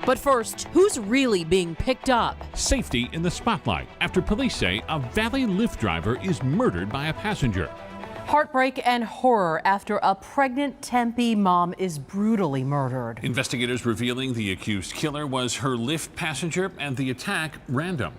But first, who's really being picked up? Safety in the spotlight after police say a Valley Lyft driver is murdered by a passenger. Heartbreak and horror after a pregnant Tempe mom is brutally murdered. Investigators revealing the accused killer was her Lyft passenger and the attack random.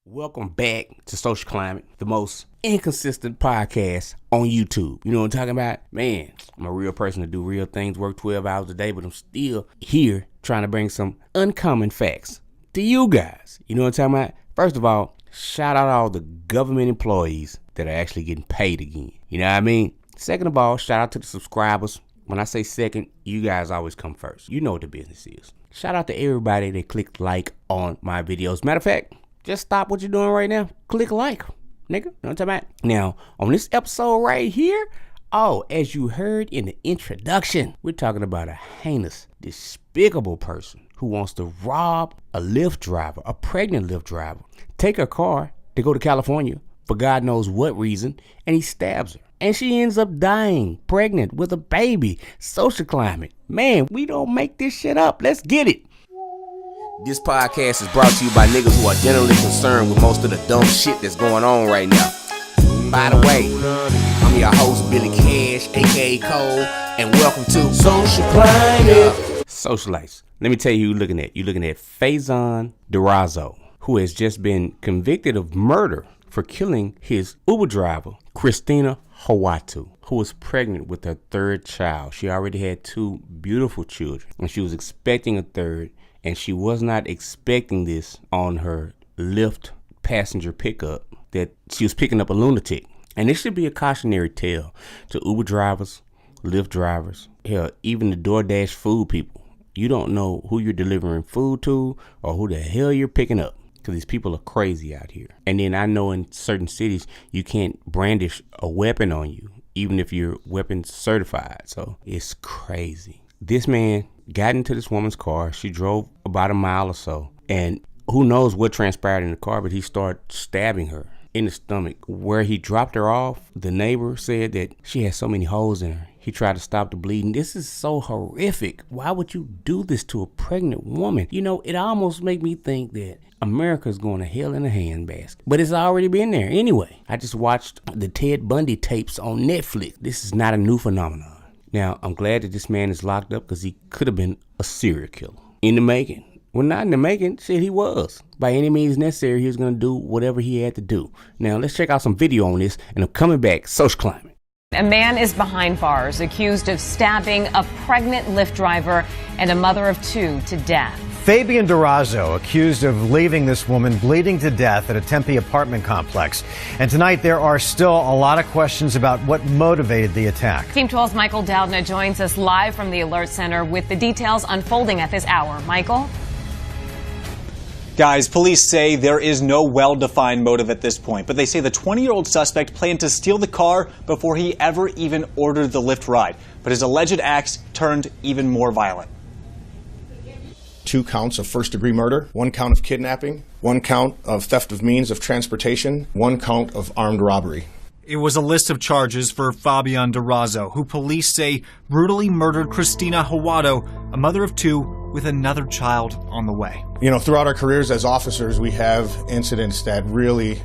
Welcome back to Social Climate, the most inconsistent podcast on YouTube. You know what I'm talking about? Man, I'm a real person to do real things, work 12 hours a day, but I'm still here trying to bring some uncommon facts to you guys. You know what I'm talking about? First of all, shout out all the government employees that are actually getting paid again. You know what I mean? Second of all, shout out to the subscribers. When I say second, you guys always come first. You know what the business is. Shout out to everybody that clicked like on my videos. Matter of fact, just stop what you're doing right now. Click like, nigga. You know what I'm talking about? Now, on this episode right here, as you heard in the introduction, we're talking about a heinous, despicable person who wants to rob a Lyft driver, a pregnant Lyft driver, take her car to go to California for God knows what reason, and he stabs her. And she ends up dying, pregnant with a baby. Social Climate. Man, we don't make this shit up. Let's get it. This podcast is brought to you by niggas who are generally concerned with most of the dumb shit that's going on right now. By the way, I'm your host, Billy Cash, aka Cole, and welcome to Social Climate. Socialites. Let me tell you who you're looking at. You're looking at Faison Durazo, who has just been convicted of murder for killing his Uber driver, Christina Hawatu, who was pregnant with her third child. She already had 2 beautiful children, and she was expecting a third. And she was not expecting this on her Lyft passenger pickup, that she was picking up a lunatic. And this should be a cautionary tale to Uber drivers, Lyft drivers, hell, even the DoorDash food people. You don't know who you're delivering food to or who the hell you're picking up, because these people are crazy out here. And then I know in certain cities you can't brandish a weapon on you, even if you're weapon certified. So it's crazy. This man got into this woman's car. She drove about a mile or so, and who knows what transpired in the car, but he started stabbing her in the stomach. Where he dropped her off, the neighbor said that she had so many holes in her. He tried to stop the bleeding. This is so horrific. Why would you do this to a pregnant woman? You know, it almost makes me think that America's going to hell in a handbasket. But it's already been there. Anyway, I just watched the Ted Bundy tapes on Netflix. This is not a new phenomenon. Now, I'm glad that this man is locked up because he could have been a serial killer. In the making. Well, not in the making. Shit, he was. By any means necessary, he was going to do whatever he had to do. Now, let's check out some video on this, and I'm coming back. Social Climate. A man is behind bars accused of stabbing a pregnant Lyft driver and a mother of 2 to death. Fabian Durazo accused of leaving this woman bleeding to death at a Tempe apartment complex. And tonight there are still a lot of questions about what motivated the attack. Team 12's Michael Doudna joins us live from the Alert Center with the details unfolding at this hour. Michael? Guys, police say there is no well-defined motive at this point, but they say the 20-year-old suspect planned to steal the car before he ever even ordered the Lyft ride. But his alleged acts turned even more violent. 2 counts of first-degree murder, 1 count of kidnapping, 1 count of theft of means of transportation, 1 count of armed robbery. It was a list of charges for Fabian Durazo, who police say brutally murdered Christina Hawatu, a mother of 2 with another child on the way. You know, throughout our careers as officers, we have incidents that really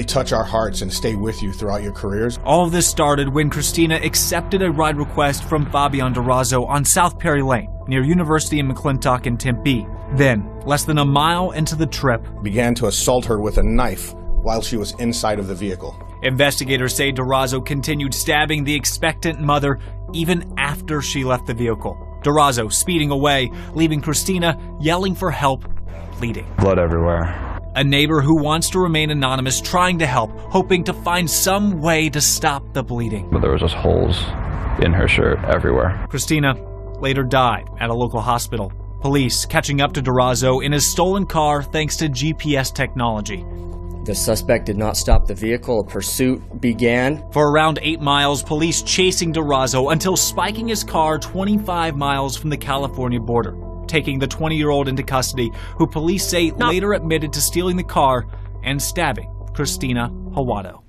touch our hearts and stay with you throughout your careers. All of this started when Christina accepted a ride request from Fabian Durazo on South Perry Lane, near University in McClintock in Tempe. Then, less than a mile into the trip, began to assault her with a knife while she was inside of the vehicle. Investigators say Durazo continued stabbing the expectant mother even after she left the vehicle. Durazo speeding away, leaving Christina yelling for help, bleeding. Blood everywhere. A neighbor who wants to remain anonymous trying to help, hoping to find some way to stop the bleeding. But there was just holes in her shirt everywhere. Christina later died at a local hospital. Police catching up to Durazo in his stolen car thanks to GPS technology. The suspect did not stop the vehicle. A pursuit began. For around 8 miles, police chasing Durazo until spiking his car 25 miles from the California border, taking the 20-year-old into custody, who police say later admitted to stealing the car and stabbing Christina Hawatu.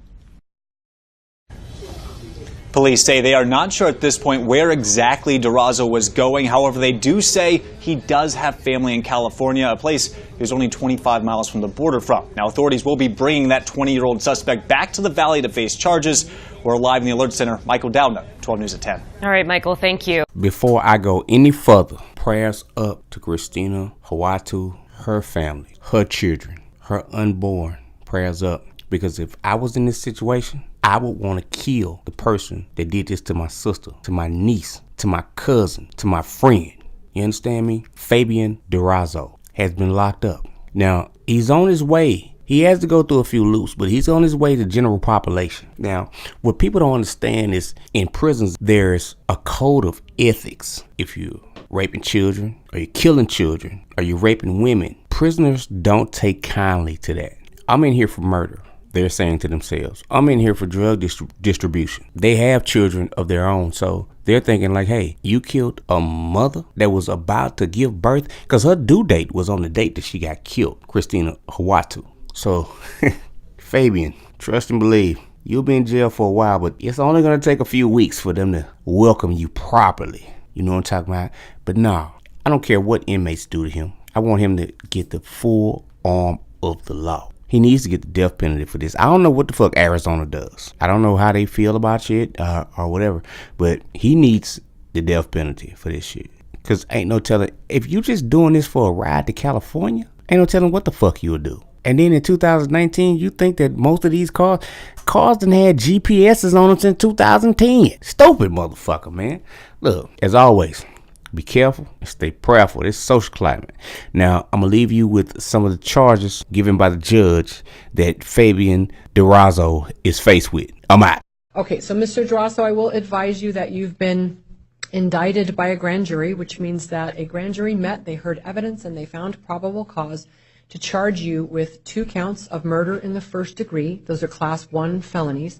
Police say they are not sure at this point where exactly Durazo was going. However, they do say he does have family in California, a place he's only 25 miles from the border from. Now, authorities will be bringing that 20-year-old suspect back to the Valley to face charges. We're live in the Alert Center. Michael Downer, 12 News at 10. All right, Michael, thank you. Before I go any further, prayers up to Christina Hawatu, her family, her children, her unborn. Prayers up. Because if I was in this situation, I would want to kill the person that did this to my sister, to my niece, to my cousin, to my friend. You understand me? Fabian Durazo has been locked up. Now, he's on his way. He has to go through a few loops, but he's on his way to general population. Now, what people don't understand is in prisons, there's a code of ethics. If you're raping children, or you're killing children, or you're raping women, prisoners don't take kindly to that. I'm in here for murder. They're saying to themselves, I'm in here for drug distribution. They have children of their own, so they're thinking like, hey, you killed a mother that was about to give birth? Because her due date was on the date that she got killed, Christina Hawatu. So, Fabian, trust and believe, you'll be in jail for a while, but it's only going to take a few weeks for them to welcome you properly. You know what I'm talking about? But no, I don't care what inmates do to him. I want him to get the full arm of the law. He needs to get the death penalty for this. I don't know what the fuck Arizona does. I don't know how they feel about shit or whatever, but he needs the death penalty for this shit. Because ain't no telling, if you just doing this for a ride to California, ain't no telling what the fuck you'll do. And then in 2019, you think that most of these cars done had GPSs on them since 2010. Stupid motherfucker, man. Look, as always, be careful and stay prayerful. This is social climate. Now, I'm going to leave you with some of the charges given by the judge that Fabian Durazo is faced with. I'm out. Okay, so Mr. Durazo, I will advise you that you've been indicted by a grand jury, which means that a grand jury met, they heard evidence, and they found probable cause to charge you with 2 counts of murder in the first degree. Those are Class 1 felonies.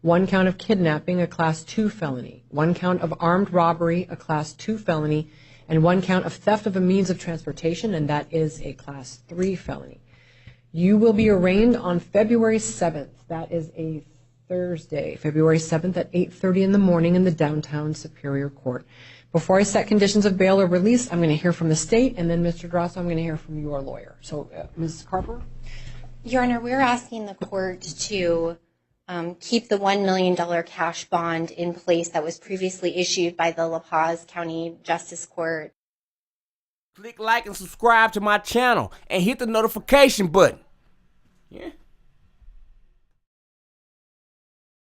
1 count of kidnapping, a Class 2 felony, 1 count of armed robbery, a Class 2 felony, and 1 count of theft of a means of transportation, and that is a Class 3 felony. You will be arraigned on February 7th. That is a Thursday, February 7th at 8:30 in the morning in the downtown Superior Court. Before I set conditions of bail or release, I'm going to hear from the state, and then, Mr. Durazo, I'm going to hear from your lawyer. So, Ms. Carper? Your Honor, we're asking the court to keep the $1 million cash bond in place that was previously issued by the La Paz County Justice Court. Click like and subscribe to my channel and hit the notification button. Yeah.